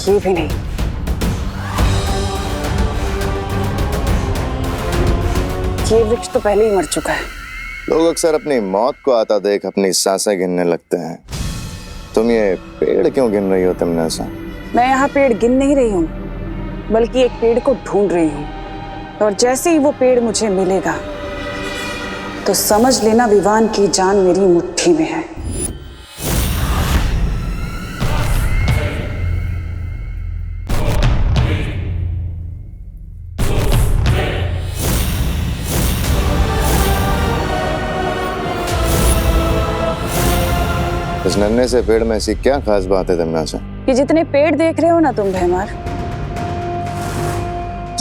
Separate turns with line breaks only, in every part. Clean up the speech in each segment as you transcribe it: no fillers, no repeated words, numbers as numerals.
ये भी नहीं। ये वृक्ष तो पहले ही मर चुका है।
लोग अक्सर अपनी मौत को आता देख अपनी सांसें गिनने लगते हैं। तुम ये पेड़ क्यों गिन रही हो तमन्ना?
मैं यहाँ पेड़ गिन नहीं रही हूँ, बल्कि एक पेड़ को ढूंढ रही हूँ। और जैसे ही वो पेड़ मुझे मिलेगा तो समझ लेना विवान की जान मेरी मुट्ठी में है।
इस नन्हे से पेड़ में ऐसी क्या खास बात है तमन्ना?
ये जितने पेड़ देख रहे हो ना तुम भैमार,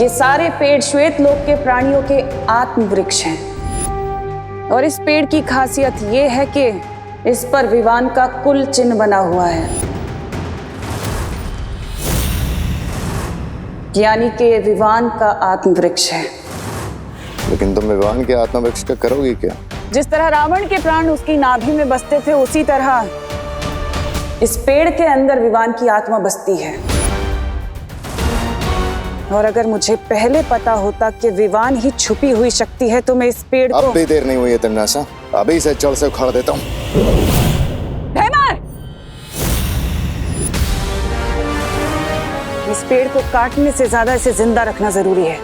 ये सारे पेड़ श्वेत लोक के प्राणियों के आत्म वृक्ष हैं। और इस पेड़ की खासियत ये है कि इस पर विवान का कुल चिन्ह बना हुआ है, यानी कि ये विवान का आत्म वृक्ष है।
लेकिन तुम विवान के आत्म वृक्ष का करोगी क्या?
जिस तरह रावण के प्राण उसकी नाभि में बसते थे, उसी तरह इस पेड़ के अंदर विवान की आत्मा बसती है। और अगर मुझे पहले पता होता कि विवान ही छुपी हुई शक्ति है तो मैं इस पेड़ को...
अब भी देर नहीं हुई है तमन्ना, अभी से जड़ से उखाड़ देता हूँ।
भैमार! इस पेड़ को काटने से ज्यादा इसे जिंदा रखना जरूरी है।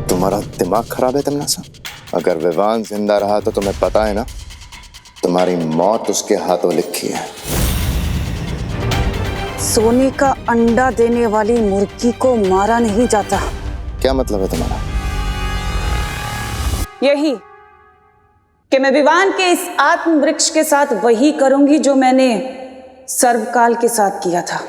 तुम्हारा दिमाग खराब है तमन्ना? अगर विवान जिंदा रहा तो तुम्हें पता है ना, तुम्हारी मौत उसके हाथों लिखी है।
सोने का अंडा देने वाली मुर्गी को मारा नहीं जाता।
क्या मतलब है तुम्हारा?
यही कि मैं विवान के इस आत्म वृक्ष के साथ वही करूंगी जो मैंने सर्वकाल के साथ किया था।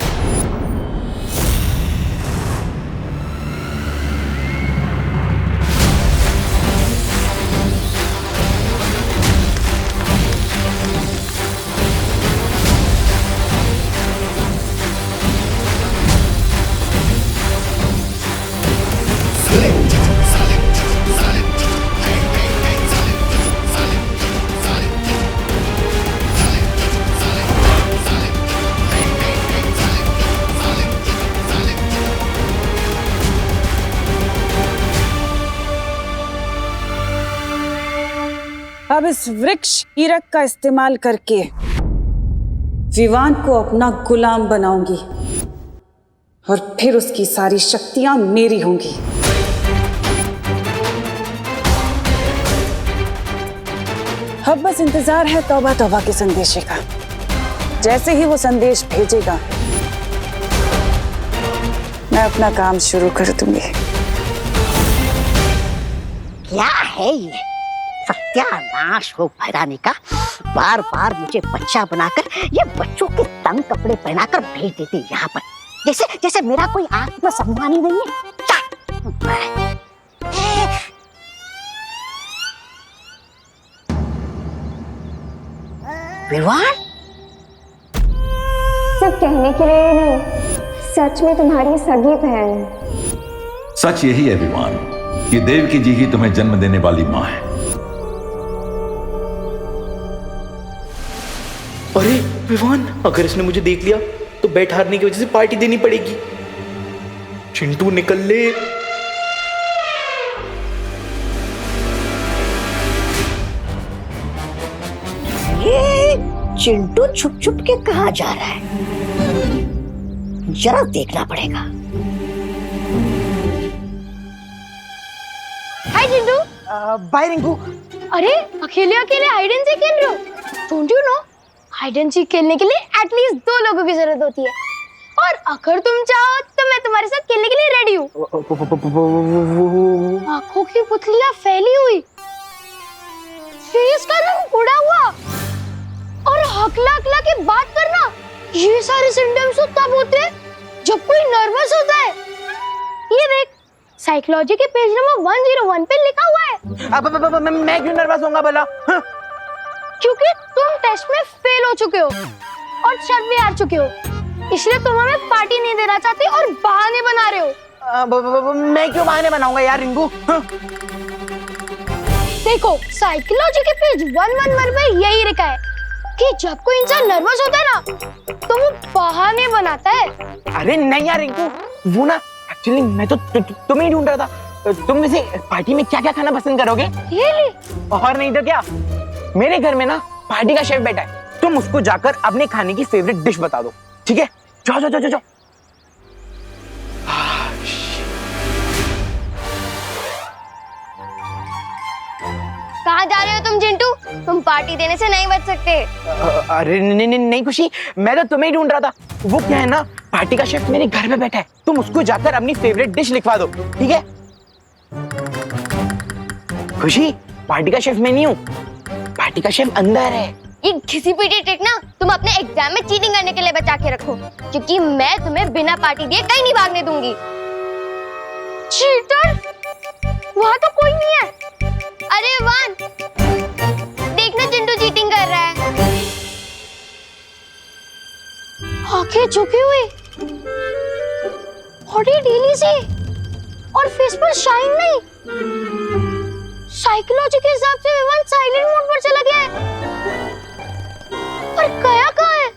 अब इस वृक्ष हीरक का इस्तेमाल करके विवान को अपना गुलाम बनाऊंगी और फिर उसकी सारी शक्तियां मेरी होंगी। अब बस इंतजार है तौबा तौबा के संदेशे का। जैसे ही वो संदेश भेजेगा मैं अपना काम शुरू कर दूंगी।
क्या है ये सत्यानाश हो भैरानी का। बार बार मुझे बच्चा बनाकर ये बच्चों के तंग कपड़े पहनाकर भेज देती यहाँ पर, जैसे जैसे मेरा कोई आत्मसम्मान ही नहीं है। विवान
सिर्फ कहने के लिए नहीं, सच में तुम्हारी सगी बहन।
सच यही है विवान, ये देवकी जी ही तुम्हें जन्म देने वाली माँ है।
अरे विवान, अगर इसने मुझे देख लिया तो बैट हारने की वजह से पार्टी देनी पड़ेगी। चिंटू निकल ले।
ये चिंटू छुप छुप के कहाँ जा रहा है, जरा देखना पड़ेगा।
हाय चिंटू।
बाय रिंकू।
अरे अकेले अकेले हाइड एंड सीक खेल रहे हो? Don't you know hide and seek खेलने के लिए एटलीस्ट 2 लोगों की जरूरत होती है, और अगर तुम चाहो तो मैं तुम्हारे साथ खेलने के लिए रेडी हूँ। आंखों की पुतलियां फैली हुई, फेस का रंग उड़ा हुआ और हकला हकला के बात करना, ये सारे सिम्टम्स तो तब होते हैं जब कोई नर्वस होता है। ये देख, साइकोलॉजी के पेज नंबर 101 पे लिखा हुआ है।
मैं क्यों नर्वस होऊंगा भला?
क्योंकि तुम टेस्ट में फेल हो चुके हो और शर्त भी हार चुके हो, इसलिए तुम हमें पार्टी नहीं देना चाहते और बहाने बना रहे हो।
मैं क्यों बहाने बनाऊंगा यार रिंकू?
देखो, साइकोलॉजी के पेज 111 पे यही लिखा है, कि जब कोई इंसान नर्वस होता है ना तो वो बहाने बनाता है।
अरे नहीं यार रिंकू, वो ना एक्चुअली मैं तो तुम्हें ही ढूंढ रहा था। तुम वैसे पार्टी में क्या क्या खाना पसंद करोगे?
Really?
और नहीं तो क्या, मेरे घर में ना पार्टी का शेफ बैठा है, तुम उसको जाकर अपने खाने की फेवरेट डिश बता दो, ठीक है? जाओ जाओ जाओ जाओ।
कहाँ जा रहे हो तुम चिंटू? तुम पार्टी देने से नहीं बच सकते।
अरे नहीं नहीं नहीं खुशी, मैं तो तुम्हें ही ढूंढ रहा था। वो क्या है ना, पार्टी का शेफ मेरे घर में बैठा है, तुम उसको जाकर अपनी फेवरेट डिश लिखवा दो, ठीक है? खुशी, पार्टी का शेफ मैं नहीं हूँ, पार्टी का शेफ अंदर है।
ये घिसी पिटी ट्रिक ना तुम अपने एग्जाम में चीटिंग करने के लिए बचा के रखो, क्योंकि मैं तुम्हें बिना पार्टी दिए कहीं नहीं भागने दूंगी। चीटर? वहाँ तो कोई नहीं है। अरे वान, देखना चिंटू चीटिंग कर रहा है। आंखें झुकी हुई, बॉडी ढीली सी और फेस पर शाइन नहीं। साइकोलॉजी के हिसाब से विवान साइलेंट मोड पर चला गया है। पर गया कहाँ है?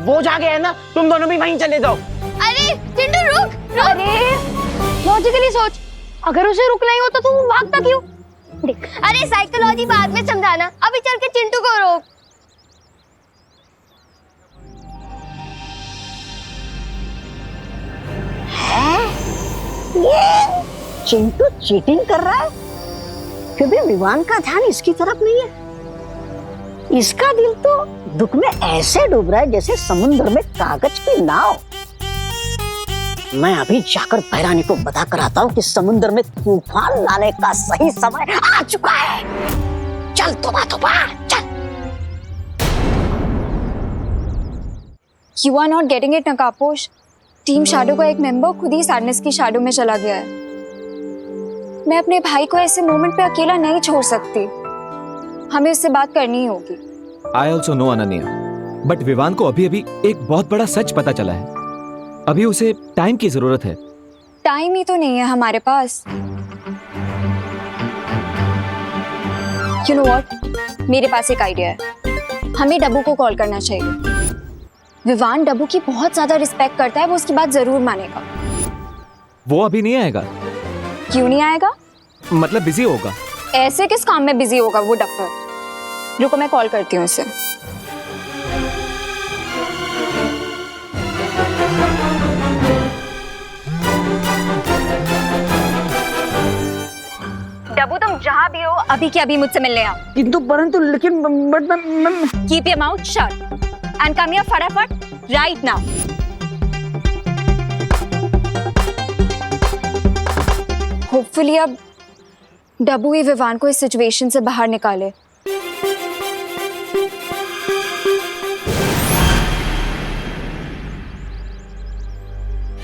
वो जा गया है ना, तुम दोनों भी वहीं चले जाओ।
अरे चिंटू रुक। अरे लॉजिकली सोच, अगर उसे रुकना ही होता तो वो भागता क्यों? देख, अरे साइकोलॉजी बाद में समझाना, अभी चल के चिंटू को रोक।
ये चिंटू चीटिंग कर रहा है, क्योंकि विवान का ध्यान इसकी तरफ नहीं है। इसका दिल तो दुख में ऐसे डूब रहा है जैसे समुद्र में कागज की नाव। मैं अभी जाकर भैरानी को बता कर आता हूँ कि समुद्र में तूफान लाने का सही समय आ चुका है। चल तोबा तोबा चल।
You are not getting it, नकापोश। टीम शैडो का एक मेंबर खुद ही सैडनेस की शैडो में चला गया है। मैं अपने भाई को ऐसे मोमेंट पे अकेला नहीं छोड़ सकती। हमें उससे बात करनी ही होगी।
I also know Ananya, but Vivaan को अभी अभी एक बहुत बड़ा सच पता चला है। अभी उसे टाइम की जरूरत है।
टाइम ही तो नहीं है हमारे पास। You know what? मेरे पास एक आइडिया है। हमें डब्बू को कॉल करना चाहिए। विवान डब्बू की बहुत ज्यादा रिस्पेक्ट करता है, वो उसकी बात जरूर मानेगा।
वो अभी नहीं आएगा।
क्यों नहीं आएगा?
मतलब बिजी होगा।
ऐसे किस काम में बिजी होगा वो डफर? रुको मैं कॉल करती हूँ उसे। डब्बू तुम जहाँ भी हो अभी के अभी मुझसे मिलने आओ।
किंतु परंतु लेकिन but
Keep your mouth shut and come here फटाफट right now. Hopefully अब डब्बू ही विवान को इस सिचुएशन से बाहर निकाले।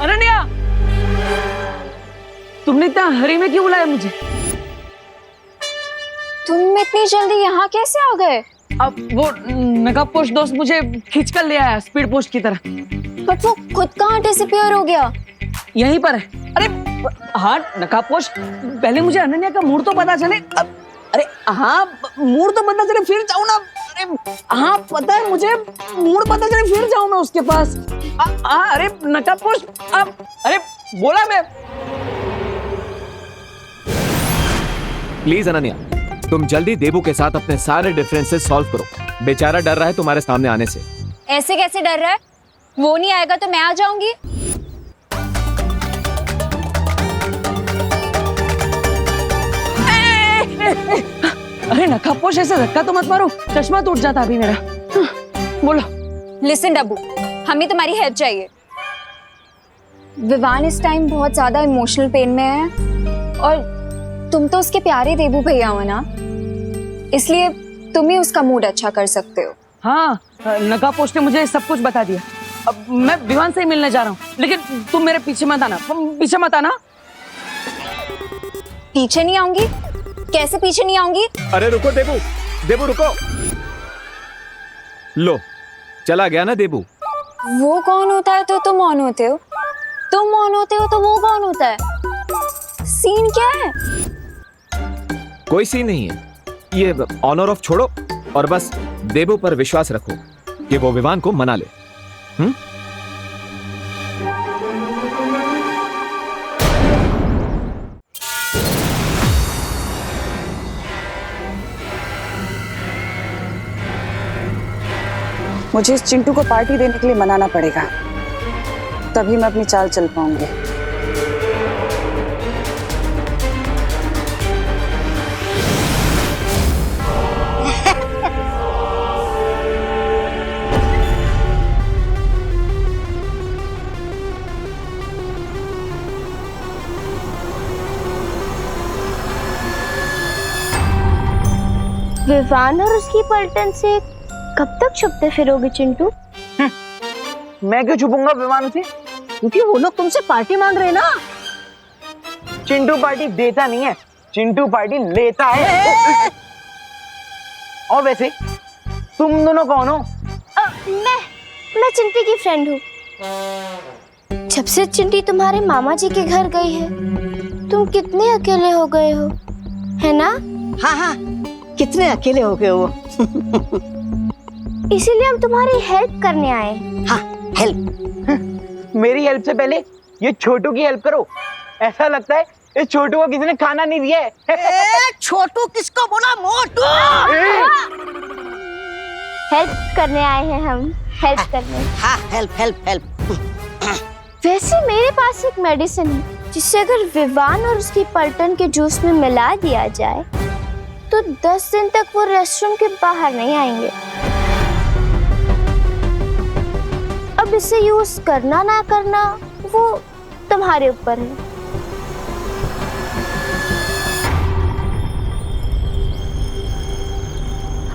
अनन्या, तुमने इतना हरी में क्यों बुलाया मुझे?
तुम इतनी जल्दी यहाँ कैसे आ गए?
अब वो नकाब पोस्ट दोस्त मुझे खींच कर ले आया स्पीड पोस्ट की तरह।
बट वो खुद कहाँ डिसअपीयर हो गया?
यहीं पर है। अरे हाँ नकाब पोस्ट, पहले मुझे अनन्या का मूड तो पता चले। अरे हाँ मूड तो पता चले फिर जाऊँ ना। अरे हाँ पता है मुझे, मूड पता चले फिर जाऊँ मैं उसके पास। अरे नकाब पोस्ट अरे बोला मैं।
प्लीज अनन्या, तुम जल्दी देबू के साथ अपने सारे डिफरेंसेस सॉल्व करो। बेचारा डर रहा है तुम्हारे सामने आने से।
ऐसे कैसे डर रहा है? वो नहीं आएगा तो मैं आ जाऊंगी।
अरे नकाबपोश ऐसे धक्का तो मत मारो, चश्मा टूट जाता अभी मेरा। बोलो।
लिसन डब्बू, हमें तुम्हारी हेल्प चाहिए। विवान इस टाइम बहुत ज्यादा इमोशनल पेन में है और तुम तो उसके प्यारे देबू भैया हो ना, इसलिए तुम ही उसका मूड अच्छा कर सकते हो।
हाँ नकाबपोश ने मुझे सब कुछ बता दिया। अब मैं विवान से ही मिलने जा रहा हूँ, लेकिन तुम मेरे पीछे मत आना, पीछे मत आना।
पीछे नहीं आऊंगी? कैसे पीछे नहीं आऊंगी?
अरे रुको देबू, देबू रुको। लो चला गया ना देबू।
वो कौन होता है तो तुम ऑन होते हो, तुम ऑन होते हो तो वो कौन होता है? सीन क्या है?
कोई सीन नहीं है, ये ऑन और ऑफ छोड़ो, और बस देबू पर विश्वास रखो कि वो विवान को मना ले।
मुझे इस चिंटू को पार्टी देने के लिए मनाना पड़ेगा, तभी मैं अपनी चाल चल पाऊंगी।
विवान और उसकी पलटन से कब तक छुपते फिरोगे चिंटू?
मैं क्यों छुपूंगा विवान से?
क्योंकि वो लोग तुमसे पार्टी मांग रहे हैं ना।
चिंटू पार्टी देता नहीं है, चिंटू पार्टी लेता है। और वैसे तुम दोनों कौन हो?
मैं चिंटी की फ्रेंड हूँ। जब से चिंटी तुम्हारे मामा जी के घर गई है, तुम कितने अकेले हो गए हो, है ना?
हाँ हाँ, कितने अकेले हो गए हो।
इसीलिए हम तुम्हारी हेल्प करने आए।
हाँ, हेल्प।
मेरी हेल्प से पहले ये छोटू की हेल्प करो। ऐसा लगता है इस छोटू को किसी ने खाना नहीं दिया है।
छोटू किसको बोला? मोटू।
हेल्प करने आए हैं हम, हेल्प करने।
हाँ, हेल्प हेल्प हेल्प।
वैसे मेरे पास एक मेडिसिन है जिसे अगर विवान और उसकी पलटन के जूस में मिला दिया जाए तो 10 दिन तक वो रेस्टरूम के बाहर नहीं आएंगे। अब इसे यूज करना ना करना वो तुम्हारे ऊपर है।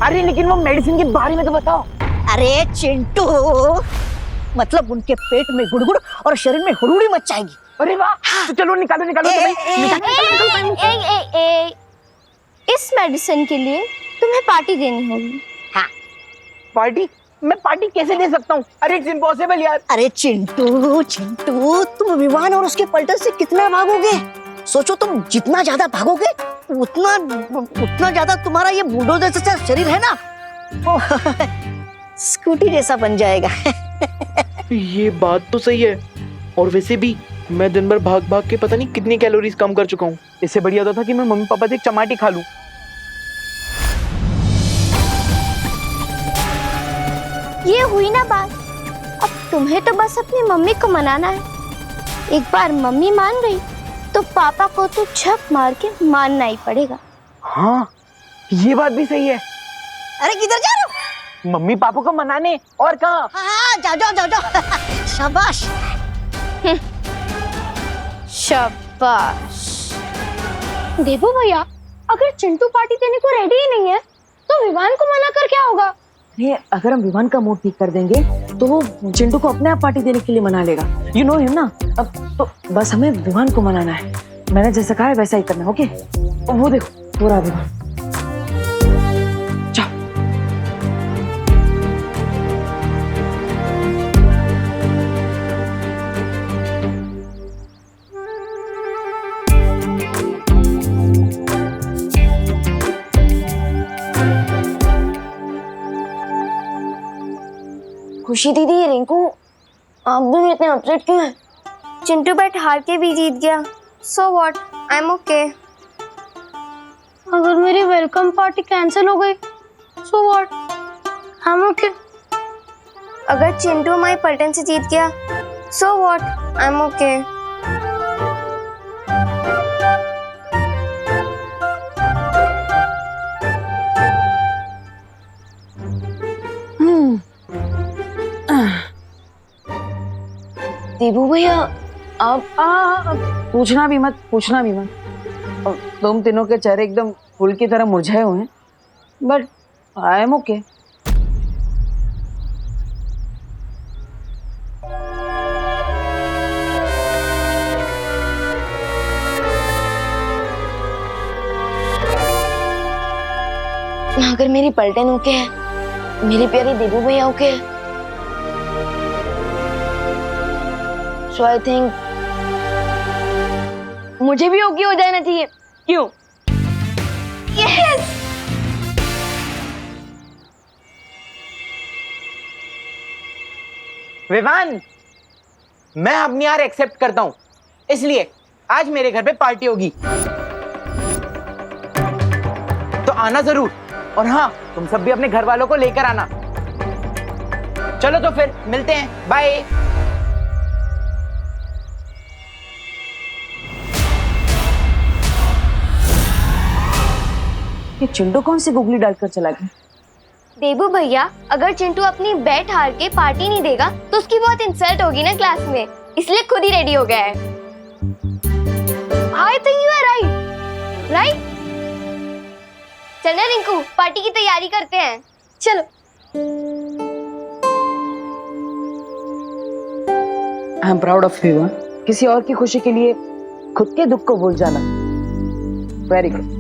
अरे लेकिन वो मेडिसिन के बारे में तो बताओ।
अरे चिंटू, मतलब उनके पेट में गुड़गुड़ और शरीर में हुड़ुड़ी मच जाएगी।
अरे वाह, तो चलो निकालो निकालो।
इस मेडिसिन के लिए तुम्हें पार्टी देनी होगी।
हाँ।
पार्टी? मैं पार्टी कैसे दे सकता हूँ? अरे इट्स इम्पॉसिबल यार।
अरे चिंटू चिंटू, तुम विवान और उसके पलटन से कितना भागोगे? सोचो, तुम जितना ज्यादा भागोगे उतना ज्यादा तुम्हारा ये बुलडोजर जैसा शरीर है ना, स्कूटी जैसा बन जाएगा।
ये बात तो सही है। और वैसे भी मैं दिन भर भाग भाग के पता नहीं कितनी कैलोरीज कम कर चुका हूँ। इससे बढ़िया होता था कि मैं मम्मी पापा से एक चमाटी खा लूं।
ये हुई ना बात। अब तुम्हें तो बस अपनी मम्मी को मनाना है। एक बार मम्मी मान गई तो पापा को तो झक मार के मानना ही पड़ेगा।
हाँ, ये बात भी सही है।
अरे किधर जा रहे हो?
मम्मी पापा को मनाने। और कहाँ?
हाँ, जाओ जाओ जाओ जाओ। शाबाश।
शाबाश। देखो भैया, अगर चिंटू पार्टी देने को रेडी ही नहीं है तो विवान को मना कर क्या होगा?
ये अगर हम विवान का मूड ठीक कर देंगे तो वो चिंटू को अपने आप पार्टी देने के लिए मना लेगा। यू नो हिम ना। अब तो बस हमें विवान को मनाना है। मैंने जैसा कहा है वैसा ही करना है। ओके? वो देखो पूरा विवान। जाओ।
खुशी दीदी, ये रिंकू आप दोनों इतने अपसेट क्यों हैं? चिंटू बैट हार के भी जीत गया। So what, I am okay. अगर मेरी वेलकम पार्टी कैंसिल हो गई so what, I am okay. अगर चिंटू हमारी पलटन से जीत गया so what, I am okay.
Debu भैया, आप
पूछना भी मत, पूछना भी मत। तुम तीनों के चेहरे एकदम फूल की तरह मुरझाए हुए हैं, बट आई एम ओके।
अगर मेरी पलटन ओके है, मेरी प्यारी देबू भैया ओके है, सो आई थिंक मुझे भी ओके हो जाना चाहिए। क्यों?
यस।
विवान, मैं अपनी हार एक्सेप्ट करता हूं, इसलिए आज मेरे घर पे पार्टी होगी, तो आना जरूर। और हाँ, तुम सब भी अपने घर वालों को लेकर आना। चलो तो फिर मिलते हैं, बाय।
ये चिंटू कौन सी गुगली डालकर चला गया?
देबू भैया, अगर चिंटू अपनी बैट हार के पार्टी नहीं देगा तो उसकी बहुत इंसल्ट होगी ना क्लास में, इसलिए खुद ही रेडी हो गया है। I think you are right, right? चलो रिंकू, पार्टी की तैयारी करते हैं, चलो।
I am proud of you. किसी और की खुशी के लिए खुद के दुख को भूल जाना, वेरी गुड।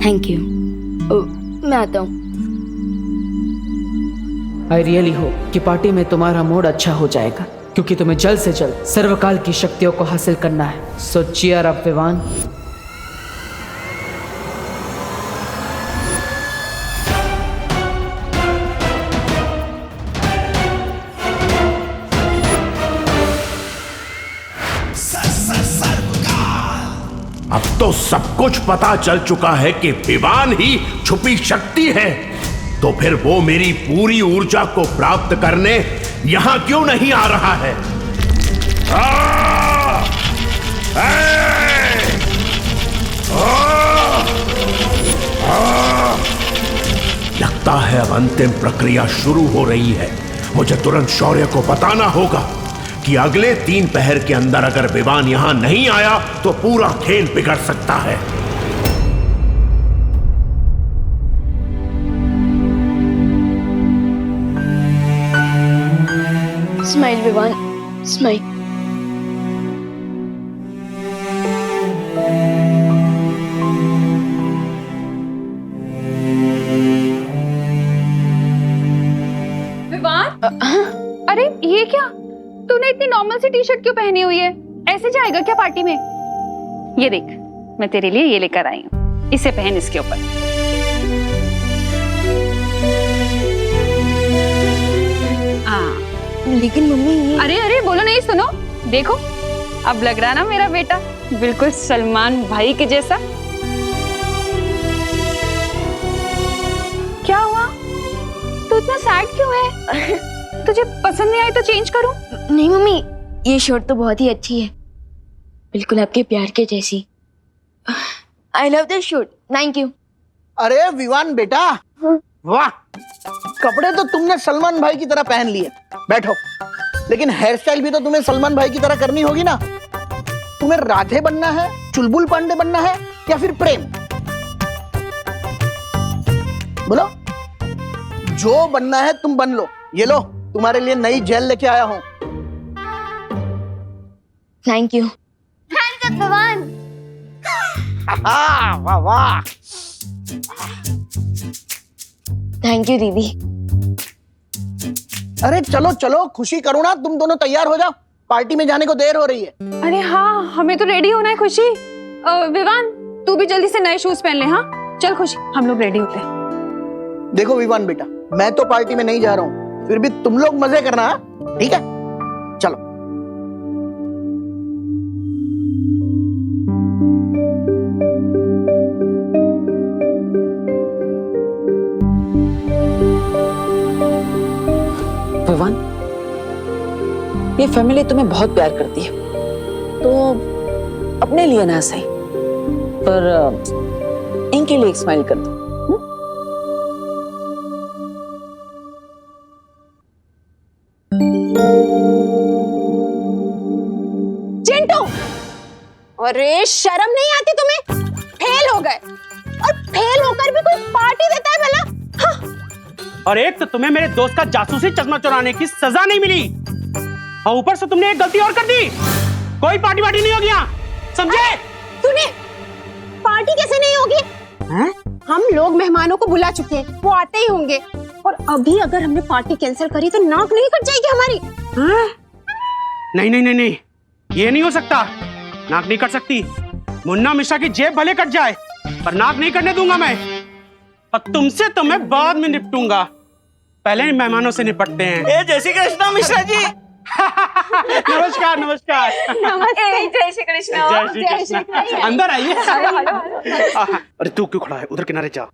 Thank you. मैं आता हूँ।
आई रियली होप कि पार्टी में तुम्हारा मूड अच्छा हो जाएगा, क्योंकि तुम्हें जल्द से जल्द सर्वकाल की शक्तियों को हासिल करना है। सो चीयर अप विवान।
अब तो सब कुछ पता चल चुका है कि विवान ही छुपी शक्ति है, तो फिर वो मेरी पूरी ऊर्जा को प्राप्त करने यहां क्यों नहीं आ रहा है? लगता है अब अंतिम प्रक्रिया शुरू हो रही है। मुझे तुरंत शौर्य को बताना होगा कि अगले 3 पहर के अंदर अगर विवान यहां नहीं आया तो पूरा खेल बिगड़ सकता है।
Smile Vivaan, smile.
विवान, अरे ये क्या? तूने इतनी नॉर्मल सी टी शर्ट क्यों पहनी हुई है? ऐसे जाएगा क्या पार्टी में?
ये देख, मैं तेरे लिए ये लेकर आई हूँ, इसे पहन इसके ऊपर।
लेकिन मम्मी ये...
अरे अरे बोलो नहीं, सुनो, देखो अब लग रहा ना मेरा बेटा बिल्कुल सलमान भाई के जैसा। क्या हुआ? तू इतना सैड क्यों है? तुझे पसंद नहीं आई तो चेंज करूं?
नहीं मम्मी, ये शर्ट तो बहुत ही अच्छी है, बिल्कुल आपके प्यार के जैसी। I love this shirt, thank you.
अरे विवान बेटा, वाह, कपड़े तो तुमने सलमान भाई की तरह पहन लिए। बैठो। लेकिन हेयर स्टाइल भी तो तुम्हें सलमान भाई की तरह करनी होगी ना। तुम्हें राधे बनना है, चुलबुल पांडे बनना है, या फिर प्रेम? बोलो, जो बनना है तुम बन लो। ये लो, तुम्हारे लिए नई जेल लेके आया हूं।
Thank you. थैंक यू भगवान।
वाह वाह।
थैंक यू दीदी।
अरे चलो चलो, खुशी करो ना, तुम दोनों तैयार हो जाओ, पार्टी में जाने को देर हो रही है।
अरे हाँ, हमें तो रेडी होना है खुशी। विवान, तू भी जल्दी से नए शूज पहन ले। हाँ चल खुशी, हम लोग रेडी होते हैं।
देखो विवान बेटा, मैं तो पार्टी में नहीं जा रहा हूं, फिर भी तुम लोग मजे करना, ठीक है? चलो।
विवान, ये फैमिली तुम्हें बहुत प्यार करती है, तो अपने लिए ना सही पर इनके लिए एक स्माइल कर दो।
चिंटू, अरे शर्म नहीं आती तुम्हें? फेल हो गए, और फेल होकर भी कोई पार्टी देता है भला? हाँ।
और एक तो तुम्हें मेरे दोस्त का जासूसी चश्मा चुराने की सजा नहीं मिली, और ऊपर से तुमने एक गलती और कर दी। कोई पार्टी वार्टी नहीं होगी यहाँ, समझे?
तूने पार्टी कैसे नहीं होगी? हम लोग मेहमानों को बुला चुके हैं, वो आते ही होंगे, और अभी अगर हमने पार्टी कैंसिल करी तो नाक नहीं कट जाएगी हमारी।
नहीं नहीं नहीं नहीं, ये नहीं हो सकता, नाक नहीं कट सकती। मुन्ना मिश्रा की जेब भले कट जाए पर नाक नहीं कटने दूंगा मैं, और तुमसे तो मैं बाद में निपटूंगा। पहले मेहमानों से निपटते हैं।
ए जय श्री कृष्ण मिश्रा जी।
नमस्कार नमस्कार।
नमस्ते, जय श्री कृष्ण।
जय श्री कृष्ण। अंदर आइए। अरे तू क्यों खड़ा है, उधर किनारे जा।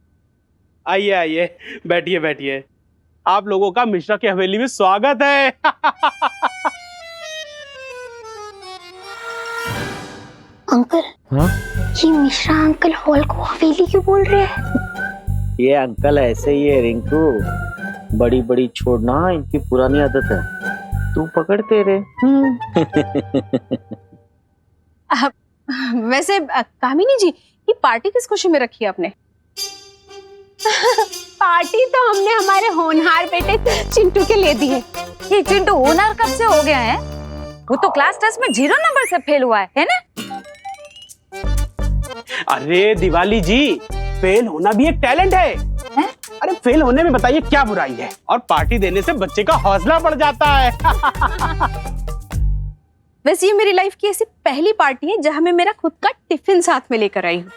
आइए आइए, बैठिए बैठिए। आप लोगों का मिश्रा की हवेली में स्वागत है।
अंकल,
हाँ?
ये मिश्रा अंकल हॉल को हवेली क्यों बोल रहे हैं?
ये अंकल ऐसे ही है रिंकू, बड़ी बड़ी छोड़ना इनकी पुरानी आदत है। तू पकड़ते रे।
वैसे कामिनी जी, ये पार्टी किस खुशी में रखी है आपने?
पार्टी तो हमने हमारे होनहार बेटे चिंटू के ले दी है।
ये चिंटू होनहार कब से हो गया है? वो तो क्लास टेस्ट में 0 नंबर से फेल हुआ है ना?
अरे दिवाली जी, फेल होना भी एक टैलेंट है। अरे फेल होने में बताइए क्या बुराई है, और पार्टी देने से बच्चे का हौसला बढ़ जाता है।
वैसे ये मेरी लाइफ की ऐसी पहली पार्टी है जहां मैं मेरा खुद का टिफिन साथ में लेकर आई हूँ।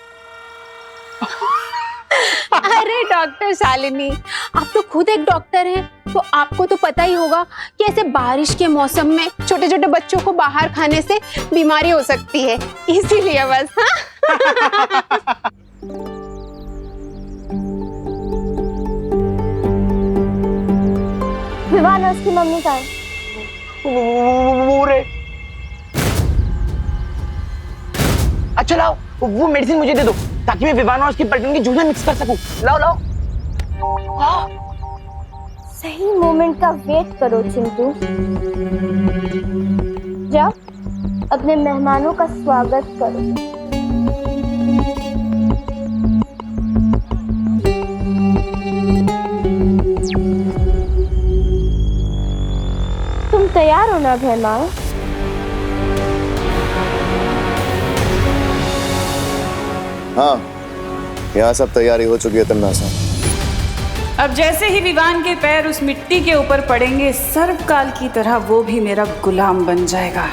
अरे डॉक्टर शालिनी, आप तो खुद एक डॉक्टर हैं, तो आपको तो पता ही होगा कि ऐसे बारिश के मौसम में छोटे छोटे बच्चों को बाहर खाने से बीमारी हो सकती है, इसीलिए बस। हाँ? विवान और उसकी मम्मी का है।
वो रे। अच्छा लाओ, वो मेडिसिन मुझे दे दो ताकि मैं विवान और उसकी पलटन की जूझन मिक्स कर सकूं। लाओ लाओ।
सही मोमेंट का वेट करो चिंटू। जाओ अपने मेहमानों का स्वागत करो। तुम तैयार हो ना मेहमान?
हाँ, यहाँ सब तैयारी हो चुकी है तन्नासा।
अब जैसे ही विवान के पैर उस मिट्टी के ऊपर पड़ेंगे, सर्वकाल की तरह वो भी मेरा गुलाम बन जाएगा।